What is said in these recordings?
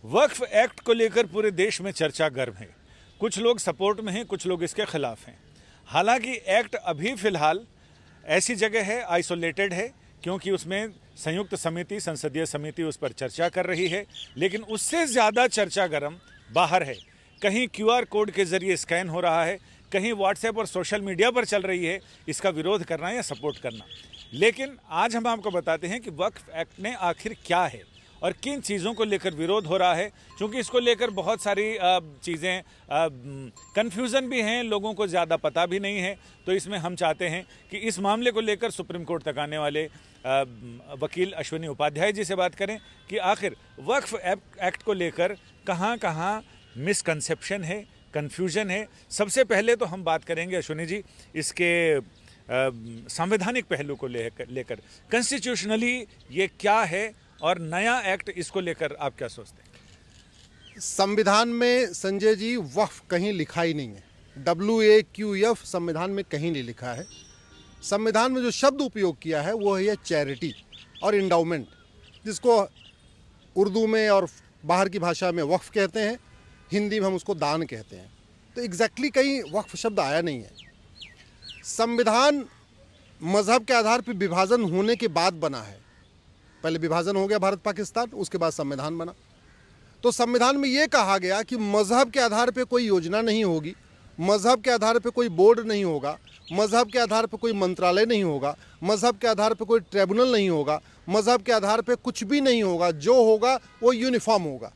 वक्फ act को लेकर पूरे देश में चर्चा गर्म है। कुछ लोग सपोर्ट में हैं, कुछ लोग इसके खिलाफ हैं। हालांकि एक्ट अभी फिलहाल ऐसी जगह है, आइसोलेटेड है, क्योंकि उसमें संयुक्त समिति, संसदीय समिति उस पर चर्चा कर रही है। लेकिन उससे ज़्यादा चर्चा गर्म बाहर है। कहीं QR कोड के जरिए स्कैन हो रहा है, कहीं व्हाट्सएप और सोशल मीडिया पर चल रही है इसका विरोध करना या सपोर्ट करना। लेकिन आज हम आपको बताते हैं कि वक्फ एक्ट में आखिर क्या है और किन चीज़ों को लेकर विरोध हो रहा है, क्योंकि इसको लेकर बहुत सारी चीज़ें कन्फ्यूज़न भी हैं, लोगों को ज़्यादा पता भी नहीं है। तो इसमें हम चाहते हैं कि इस मामले को लेकर सुप्रीम कोर्ट तक आने वाले वकील अश्विनी उपाध्याय जी से बात करें कि आखिर वक्फ एक्ट को लेकर कहाँ कहाँ मिसकंसेप्शन है, कन्फ्यूजन है। सबसे पहले तो हम बात करेंगे अश्विनी जी इसके संवैधानिक पहलू को लेकर कॉन्स्टिट्यूशनली ये क्या है और नया एक्ट इसको लेकर आप क्या सोचते हैं? संविधान में संजय जी वक्फ कहीं लिखा ही नहीं है। WAQF संविधान में कहीं नहीं लिखा है। संविधान में जो शब्द उपयोग किया है वो है चैरिटी और इंडाउमेंट, जिसको उर्दू में और बाहर की भाषा में वक्फ कहते हैं, हिंदी में हम उसको दान कहते हैं। तो एग्जैक्टली कहीं वक्फ शब्द आया नहीं है। संविधान मजहब के आधार पर विभाजन होने के बाद बना है। पहले विभाजन हो गया भारत पाकिस्तान, उसके बाद संविधान बना। तो संविधान में ये कहा गया कि मजहब के आधार पे कोई योजना नहीं होगी, मजहब के आधार पे कोई बोर्ड नहीं होगा, मजहब के आधार पे कोई मंत्रालय नहीं होगा, मजहब के आधार पे कोई ट्रिब्यूनल नहीं होगा, मजहब के आधार पे कुछ भी नहीं होगा। जो होगा वो यूनिफॉर्म होगा।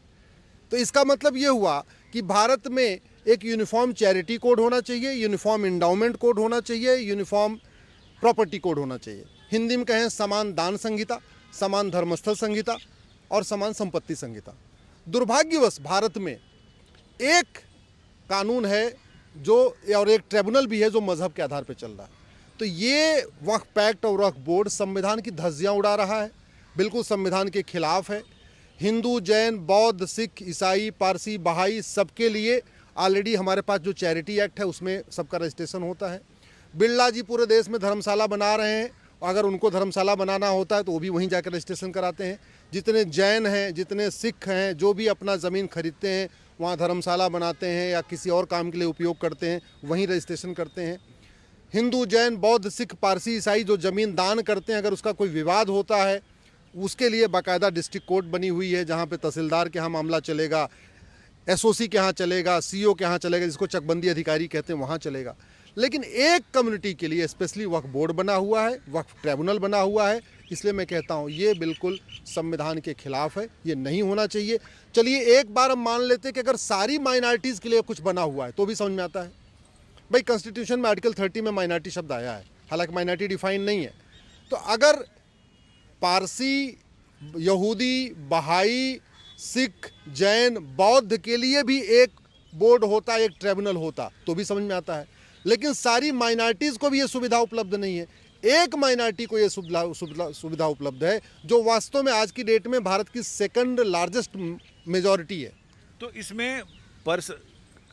तो इसका मतलब ये हुआ कि भारत में एक यूनिफॉर्म चैरिटी कोड होना चाहिए, यूनिफॉर्म इंडाउमेंट कोड होना चाहिए, यूनिफॉर्म प्रॉपर्टी कोड होना चाहिए। हिंदी में कहें समान दान संहिता, समान धर्मस्थल संहिता और समान संपत्ति संहिता। दुर्भाग्यवश भारत में एक कानून है जो और एक ट्रिब्यूनल भी है जो मजहब के आधार पर चल रहा है। तो ये वक्फ एक्ट और वक्फ बोर्ड संविधान की धज्जियां उड़ा रहा है, बिल्कुल संविधान के खिलाफ है। हिंदू, जैन, बौद्ध, सिख, ईसाई, पारसी, बहाई सबके लिए ऑलरेडी हमारे पास जो चैरिटी एक्ट है उसमें सबका रजिस्ट्रेशन होता है। बिरला जी पूरे देश में धर्मशाला बना रहे हैं, अगर उनको धर्मशाला बनाना होता है तो वो भी वहीं जाकर रजिस्ट्रेशन कराते हैं। जितने जैन हैं, जितने सिख हैं, जो भी अपना ज़मीन खरीदते हैं वहाँ धर्मशाला बनाते हैं या किसी और काम के लिए उपयोग करते हैं, वहीं रजिस्ट्रेशन करते हैं। हिंदू, जैन, बौद्ध, सिख, पारसी, ईसाई जो ज़मीन दान करते हैं, अगर उसका कोई विवाद होता है उसके लिए बाकायदा डिस्ट्रिक्ट कोर्ट बनी हुई है, जहाँ पे तहसीलदार के यहाँ मामला चलेगा, SOC के यहाँ चलेगा, CO के यहाँ चलेगा, जिसको चकबंदी अधिकारी कहते हैं वहाँ चलेगा। लेकिन एक कम्युनिटी के लिए स्पेशली वक्फ बोर्ड बना हुआ है, वक्फ ट्रिब्यूनल बना हुआ है। इसलिए मैं कहता हूँ ये बिल्कुल संविधान के खिलाफ है, ये नहीं होना चाहिए। चलिए एक बार हम मान लेते हैं कि अगर सारी माइनॉरिटीज़ के लिए कुछ बना हुआ है तो भी समझ में आता है। भाई कॉन्स्टिट्यूशन में आर्टिकल 30 में माइनॉरिटी शब्द आया है, हालांकि माइनॉरिटी डिफाइन नहीं है। तो अगर पारसी, यहूदी, बहाई, सिख, जैन, बौद्ध के लिए भी एक बोर्ड होता, एक ट्रिब्यूनल होता तो भी समझ में आता है। लेकिन सारी माइनॉरिटीज़ को भी ये सुविधा उपलब्ध नहीं है। एक माइनॉरिटी को ये सुविधा उपलब्ध है जो वास्तव में आज की डेट में भारत की सेकंड लार्जेस्ट मेजॉरिटी है। तो इसमें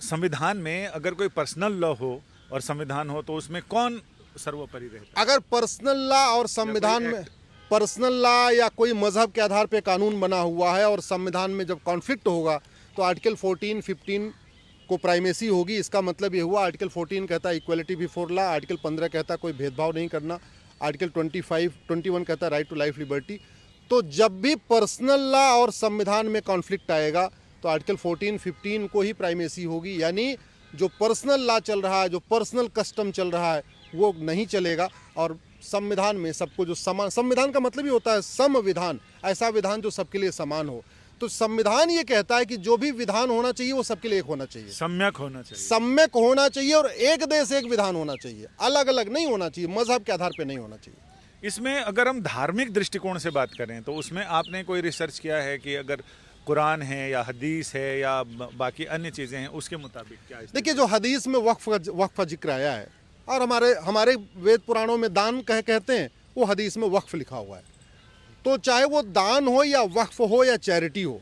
संविधान में अगर कोई पर्सनल लॉ हो और संविधान हो तो उसमें कौन सर्वोपरि रहता है? अगर पर्सनल लॉ और संविधान में पर्सनल लॉ या कोई मजहब के आधार पे कानून बना हुआ है और संविधान में जब कॉन्फ्लिक्ट होगा तो आर्टिकल 14, 15 को प्राइमेसी होगी। इसका मतलब ये हुआ आर्टिकल 14 कहता है इक्वलिटी बिफोर लॉ, आर्टिकल 15 कहता है कोई भेदभाव नहीं करना, आर्टिकल 21 कहता है राइट टू लाइफ लिबर्टी। तो जब भी पर्सनल लॉ और संविधान में कॉन्फ्लिक्ट आएगा तो आर्टिकल 14, 15 को ही प्राइमेसी होगी। यानी जो पर्सनल लॉ चल रहा है, जो पर्सनल कस्टम चल रहा है वो नहीं चलेगा। और संविधान में सबको जो समान, संविधान का मतलब ही होता है संविधान, ऐसा विधान जो सबके लिए समान हो। तो संविधान ये कहता है कि जो भी विधान होना चाहिए वो सबके लिए एक होना चाहिए, सम्यक होना चाहिए, सम्यक होना चाहिए और एक देश एक विधान होना चाहिए, अलग अलग नहीं होना चाहिए, मजहब के आधार पर नहीं होना चाहिए। इसमें अगर हम धार्मिक दृष्टिकोण से बात करें तो उसमें आपने कोई रिसर्च किया है कि अगर कुरान है या हदीस है या बाकी अन्य चीज़ें हैं उसके मुताबिक क्या? देखिए जो हदीस में वक्फ का जिक्र आया है और हमारे वेद पुराणों में दान कहते हैं, वो हदीस में वक्फ लिखा हुआ है। तो चाहे वो दान हो या वक्फ हो या चैरिटी हो,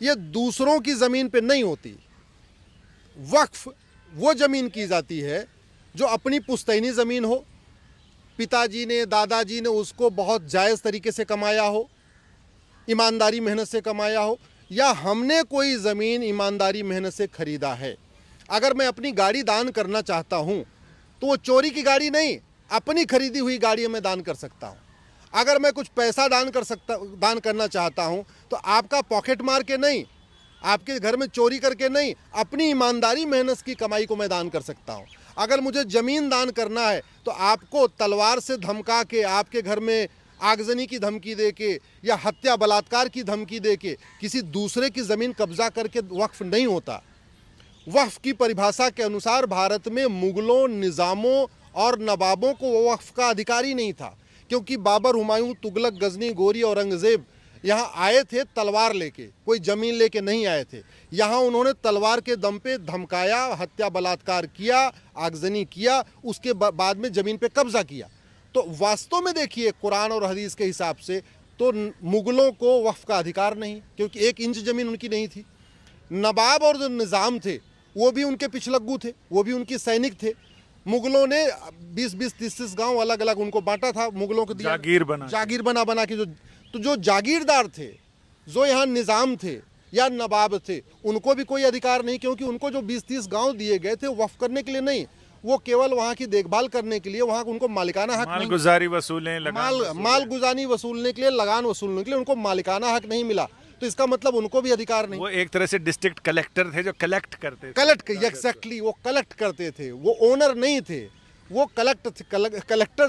ये दूसरों की ज़मीन पे नहीं होती। वक्फ वो ज़मीन की जाती है जो अपनी पुश्तैनी ज़मीन हो, पिताजी ने, दादाजी ने उसको बहुत जायज़ तरीके से कमाया हो, ईमानदारी मेहनत से कमाया हो, या हमने कोई ज़मीन ईमानदारी मेहनत से खरीदा है। अगर मैं अपनी गाड़ी दान करना चाहता हूँ तो वो चोरी की गाड़ी नहीं, अपनी खरीदी हुई गाड़ी में दान कर सकता हूँ। अगर मैं कुछ पैसा दान करना चाहता हूँ तो आपका पॉकेट मार के नहीं, आपके घर में चोरी करके नहीं, अपनी ईमानदारी मेहनत की कमाई को मैं दान कर सकता हूँ। अगर मुझे ज़मीन दान करना है तो आपको तलवार से धमका के, आपके घर में आगजनी की धमकी दे के या हत्या बलात्कार की धमकी दे के किसी दूसरे की ज़मीन कब्जा करके वक्फ नहीं होता। वक्फ की परिभाषा के अनुसार भारत में मुगलों, निज़ामों और नवाबों को वक्फ का अधिकार ही नहीं था, क्योंकि बाबर, हुमायूं, तुगलक, गजनी, गोरी, औरंगज़ेब यहाँ आए थे तलवार लेके, कोई ज़मीन लेके नहीं आए थे। यहाँ उन्होंने तलवार के दम पे धमकाया, हत्या बलात्कार किया, आगजनी किया, उसके बाद में ज़मीन पे कब्जा किया। तो वास्तव में देखिए कुरान और हदीस के हिसाब से तो मुगलों को वक्फ का अधिकार नहीं, क्योंकि 1 इंच ज़मीन उनकी नहीं थी। नवाब और जो निज़ाम थे वो भी उनके पिछलग्गू थे, वो भी उनके सैनिक थे। मुगलों ने 20-20, 30-30 गाँव अलग अलग उनको बांटा था, मुगलों को दिया जागीर बना के। जो जागीरदार थे, जो यहाँ निज़ाम थे या नवाब थे, उनको भी कोई अधिकार नहीं, क्योंकि उनको जो 20-30 गांव दिए गए थे वक्फ करने के लिए नहीं, वो केवल वहाँ की देखभाल करने के लिए, वहाँ उनको मालिकाना हक नहीं, गुजारी वसूलें, माल गुजारी वसूलने के लिए, लगान वसूलने के लिए उनको मालिकाना हक नहीं मिला। तो इसका मतलब उनको भी अधिकार नहीं। वो एक तरह से डिस्ट्रिक्ट कलेक्टर थे जो कलेक्ट एग्जैक्टली वो कलेक्ट करते थे, वो ओनर नहीं थे, वो कलेक्टर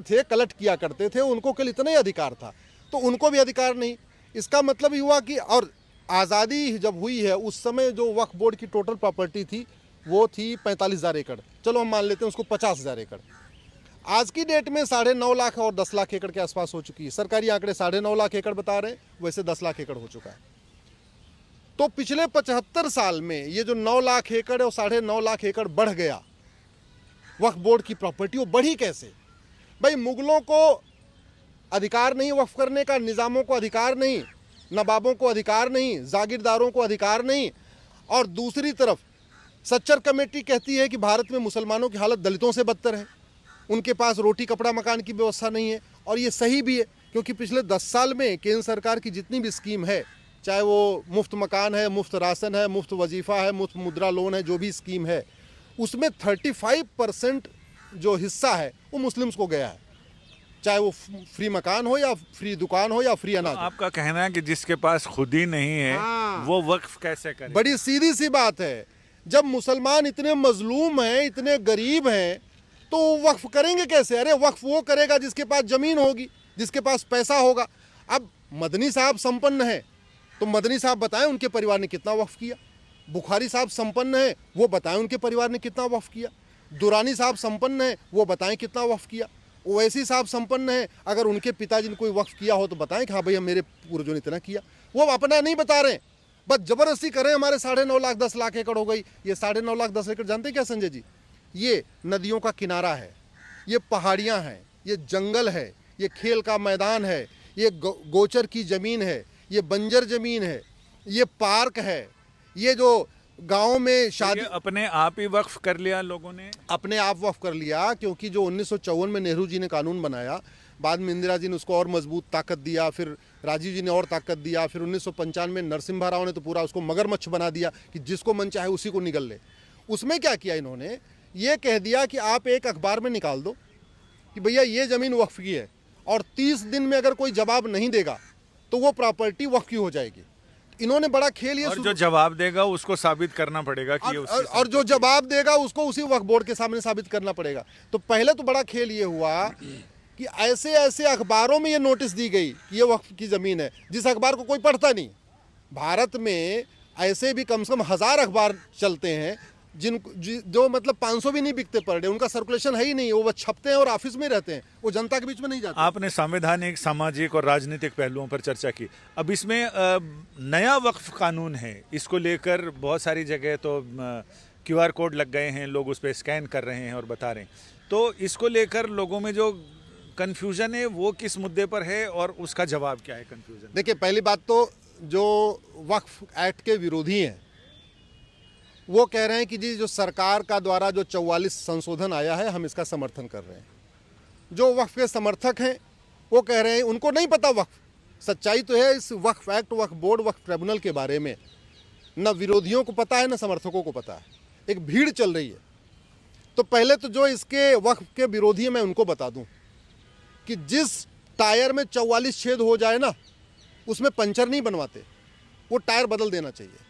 थे, कलेक्ट किया करते थे, उनको केवल इतना ही अधिकार था। तो उनको भी अधिकार नहीं। इसका मतलब ये हुआ कि और आज़ादी जब हुई है उस समय जो वक्फ बोर्ड की टोटल प्रॉपर्टी थी वो थी 45,000 एकड़, चलो हम मान लेते हैं उसको 50,000 एकड़। आज की डेट में 9.5 लाख और 10 लाख एकड़ के आसपास हो चुकी है। सरकारी आंकड़े 9.5 लाख एकड़ बता रहे हैं, वैसे 10 लाख एकड़ हो चुका है। तो पिछले 75 साल में ये जो 9 लाख एकड़ और 9.5 लाख एकड़ बढ़ गया वक्फ बोर्ड की प्रॉपर्टी, वो बढ़ी कैसे? भाई मुगलों को अधिकार नहीं वक्फ करने का, निज़ामों को अधिकार नहीं, नवाबों को अधिकार नहीं, जागीरदारों को अधिकार नहीं। और दूसरी तरफ सच्चर कमेटी कहती है कि भारत में मुसलमानों की हालत दलितों से बदतर है, उनके पास रोटी कपड़ा मकान की व्यवस्था नहीं है। और ये सही भी है, क्योंकि पिछले 10 साल में केंद्र सरकार की जितनी भी स्कीम है, चाहे वो मुफ्त मकान है, मुफ्त राशन है, मुफ्त वजीफ़ा है, मुफ्त मुद्रा लोन है, जो भी स्कीम है, उसमें 35% जो हिस्सा है वो मुस्लिम्स को गया है, चाहे वो फ्री मकान हो या फ्री दुकान हो या फ्री अनाज। तो आपका कहना है कि जिसके पास खुद ही नहीं है वो वक्फ कैसे करे? बड़ी सीधी सी बात है। जब मुसलमान इतने मजलूम हैं, इतने गरीब हैं, तो वक्फ करेंगे कैसे? अरे वक्फ वो करेगा जिसके पास ज़मीन होगी, जिसके पास पैसा होगा। अब मदनी साहब संपन्न है तो मदनी साहब बताएं उनके परिवार ने कितना वक्फ किया। बुखारी साहब संपन्न है, वो बताएं उनके परिवार ने कितना वक्फ किया। दुरानी साहब संपन्न है, वो बताएं कितना वक्फ किया। ओवैसी साहब संपन्न है, अगर उनके पिताजी ने कोई वक्फ किया हो तो बताएं कि हाँ भाई मेरे पूर्वजों ने इतना किया। वो अपना नहीं बता रहे, बस जबरदस्ती कर रहे हैं। हमारे 9.5 लाख 10 लाख एकड़ हो गई। ये 9.5 लाख 10 एकड़ जानते क्या संजय जी? ये नदियों का किनारा है, ये पहाड़ियाँ हैं, ये जंगल है, ये खेल का मैदान है, ये गोचर की ज़मीन है, ये बंजर ज़मीन है, ये पार्क है, ये जो गाँव में शादी अपने आप ही वक्फ कर लिया लोगों ने, अपने आप वक्फ कर लिया। क्योंकि जो 1954 में नेहरू जी ने कानून बनाया, बाद में इंदिरा जी ने उसको और मजबूत ताकत दिया, फिर राजीव जी ने और ताकत दिया, फिर 1995 में नरसिम्हा राव ने तो पूरा उसको मगरमच्छ बना दिया कि जिसको मन चाहे उसी को निगल ले। उसमें क्या किया इन्होंने, ये कह दिया कि आप एक अखबार में निकाल दो कि भैया ये ज़मीन वक्फ की है, और 30 दिन में अगर कोई जवाब नहीं देगा तो वो प्रॉपर्टी वक्फ की हो जाएगी। इन्होंने बड़ा खेल ये, और जो जवाब देगा उसको साबित करना पड़ेगा कि और जो जवाब देगा उसको उसी वक्फ बोर्ड के सामने साबित करना पड़ेगा। तो पहले तो बड़ा खेल ये हुआ कि ऐसे ऐसे अखबारों में ये नोटिस दी गई कि ये वक्फ की ज़मीन है, जिस अखबार को कोई पढ़ता नहीं। भारत में ऐसे भी कम से कम 1000 अखबार चलते हैं जो मतलब 500 भी नहीं बिकते पर डे, उनका सर्कुलेशन है ही नहीं, वो छपते हैं और ऑफिस में रहते हैं, वो जनता के बीच में नहीं जाते। आपने संवैधानिक, सामाजिक और राजनीतिक पहलुओं पर चर्चा की। अब इसमें नया वक्फ कानून है, इसको लेकर बहुत सारी जगह तो QR कोड लग गए हैं, लोग उस पर स्कैन कर रहे हैं और बता रहे हैं। तो इसको लेकर लोगों में जो कन्फ्यूजन है वो किस मुद्दे पर है और उसका जवाब क्या है कन्फ्यूजन? देखिए, पहली बात तो जो वक्फ एक्ट के विरोधी हैं वो कह रहे हैं कि जी जो सरकार का द्वारा जो 44 संशोधन आया है हम इसका समर्थन कर रहे हैं। जो वक्फ के समर्थक हैं वो कह रहे हैं उनको नहीं पता वक्फ, सच्चाई तो है इस वक्फ एक्ट, वक्फ बोर्ड, वक्फ ट्रिब्यूनल के बारे में न विरोधियों को पता है न समर्थकों को पता है। एक भीड़ चल रही है। तो पहले तो जो इसके वक्फ के विरोधी हैं मैं उनको बता दूं कि जिस टायर में 44 छेद हो जाए ना, उसमें पंचर नहीं बनवाते, वो टायर बदल देना चाहिए।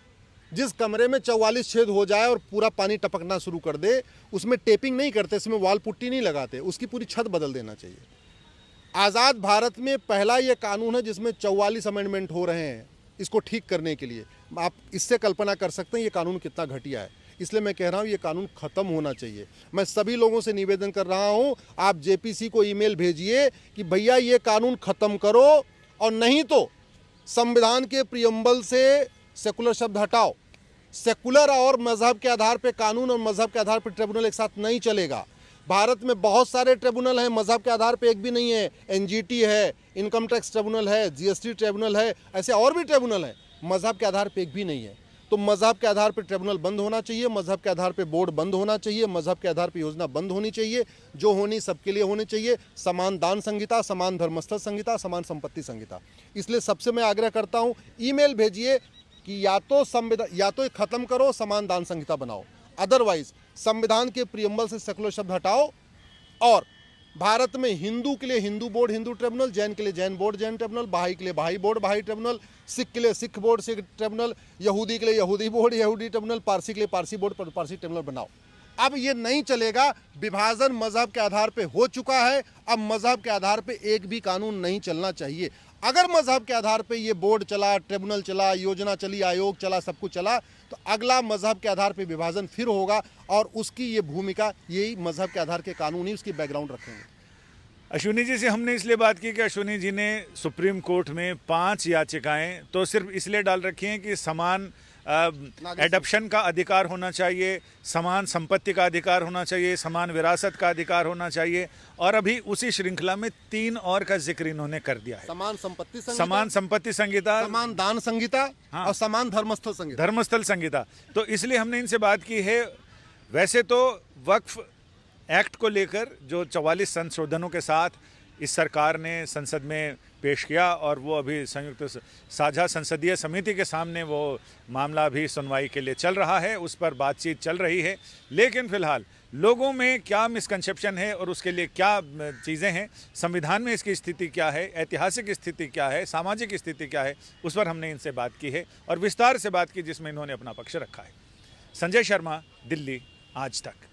जिस कमरे में 44 छेद हो जाए और पूरा पानी टपकना शुरू कर दे, उसमें टेपिंग नहीं करते, इसमें वॉल पुट्टी नहीं लगाते, उसकी पूरी छत बदल देना चाहिए। आज़ाद भारत में पहला ये कानून है जिसमें 44 अमेंडमेंट हो रहे हैं इसको ठीक करने के लिए। आप इससे कल्पना कर सकते हैं ये कानून कितना घटिया है। इसलिए मैं कह रहा हूँ ये कानून ख़त्म होना चाहिए। मैं सभी लोगों से निवेदन कर रहा हूँ, आप जेपीसी को ईमेल भेजिए कि भैया ये कानून ख़त्म करो, और नहीं तो संविधान के प्रियम्बल से सेकुलर शब्द हटाओ। सेकुलर और मजहब के आधार पर कानून और मजहब के आधार पर ट्रिब्यूनल एक साथ नहीं चलेगा। भारत में बहुत सारे ट्रिब्यूनल हैं, मजहब के आधार पे एक भी नहीं है। एनजीटी है, इनकम टैक्स ट्रिब्यूनल है, जीएसटी ट्रिब्यूनल है, ऐसे और भी ट्रिब्यूनल हैं। मजहब के आधार पे एक भी नहीं है। तो मजहब के आधार पे ट्रिब्यूनल बंद होना चाहिए, मजहब के आधार पे बोर्ड बंद होना चाहिए, मजहब के आधार पे योजना बंद होनी चाहिए। जो होनी सबके लिए होनी चाहिए। समान दान संहिता, समान धर्मस्थल संहिता, समान संपत्ति संहिता। इसलिए सबसे मैं आग्रह करता हूँ, ईमेल भेजिए कि या तो ख़त्म करो, समान दान संहिता बनाओ, अदरवाइज संविधान के प्रियम्बल से सेकुलर शब्द हटाओ, और भारत में हिंदू के लिए हिंदू बोर्ड, हिंदू ट्रिब्यूनल, जैन के लिए जैन बोर्ड, जैन ट्रिब्यूनल, बहाई के लिए बहाई बोर्ड, बहाई ट्रिब्यूनल, सिख के लिए सिख बोर्ड, सिख ट्रिब्यूनल, यहूदी के लिए यहूदी बोर्ड, यहूदी ट्रिब्यूनल, पारसी के लिए पारसी बोर्ड, पारसी ट्रिब्यूनल बनाओ। अब ये नहीं चलेगा। विभाजन मजहब के आधार पे हो चुका है। अब मजहब के आधार पे एक भी कानून नहीं चलना चाहिए। अगर मजहब के आधार पे ये बोर्ड चला, ट्रिब्यूनल चला, योजना चली, आयोग चला, सब कुछ चला, तो अगला मजहब के आधार पे विभाजन फिर होगा, और उसकी ये भूमिका यही मजहब के आधार के कानून ही उसकी बैकग्राउंड रखेंगे। अश्विनी जी से हमने इसलिए बात की कि अश्विनी जी ने सुप्रीम कोर्ट में 5 याचिकाएं तो सिर्फ इसलिए डाल रखी हैं कि समान एडॉप्शन का अधिकार होना चाहिए, समान संपत्ति का अधिकार होना चाहिए, समान विरासत का अधिकार होना चाहिए, और अभी उसी श्रृंखला में 3 और का जिक्र इन्होंने कर दिया है। समान संपत्ति संहिता, समान दान संहिता, हाँ, और समान धर्मस्थल संहिता। तो इसलिए हमने इनसे बात की है। वैसे तो वक्फ एक्ट को लेकर जो 44 संशोधनों के साथ इस सरकार ने संसद में पेश किया, और वो अभी संयुक्त साझा संसदीय समिति के सामने वो मामला अभी सुनवाई के लिए चल रहा है, उस पर बातचीत चल रही है। लेकिन फिलहाल लोगों में क्या मिसकंसेप्शन है और उसके लिए क्या चीज़ें हैं, संविधान में इसकी स्थिति क्या है, ऐतिहासिक स्थिति क्या है, सामाजिक स्थिति क्या है, उस पर हमने इनसे बात की है और विस्तार से बात की, जिसमें इन्होंने अपना पक्ष रखा है। संजय शर्मा, दिल्ली, आज तक।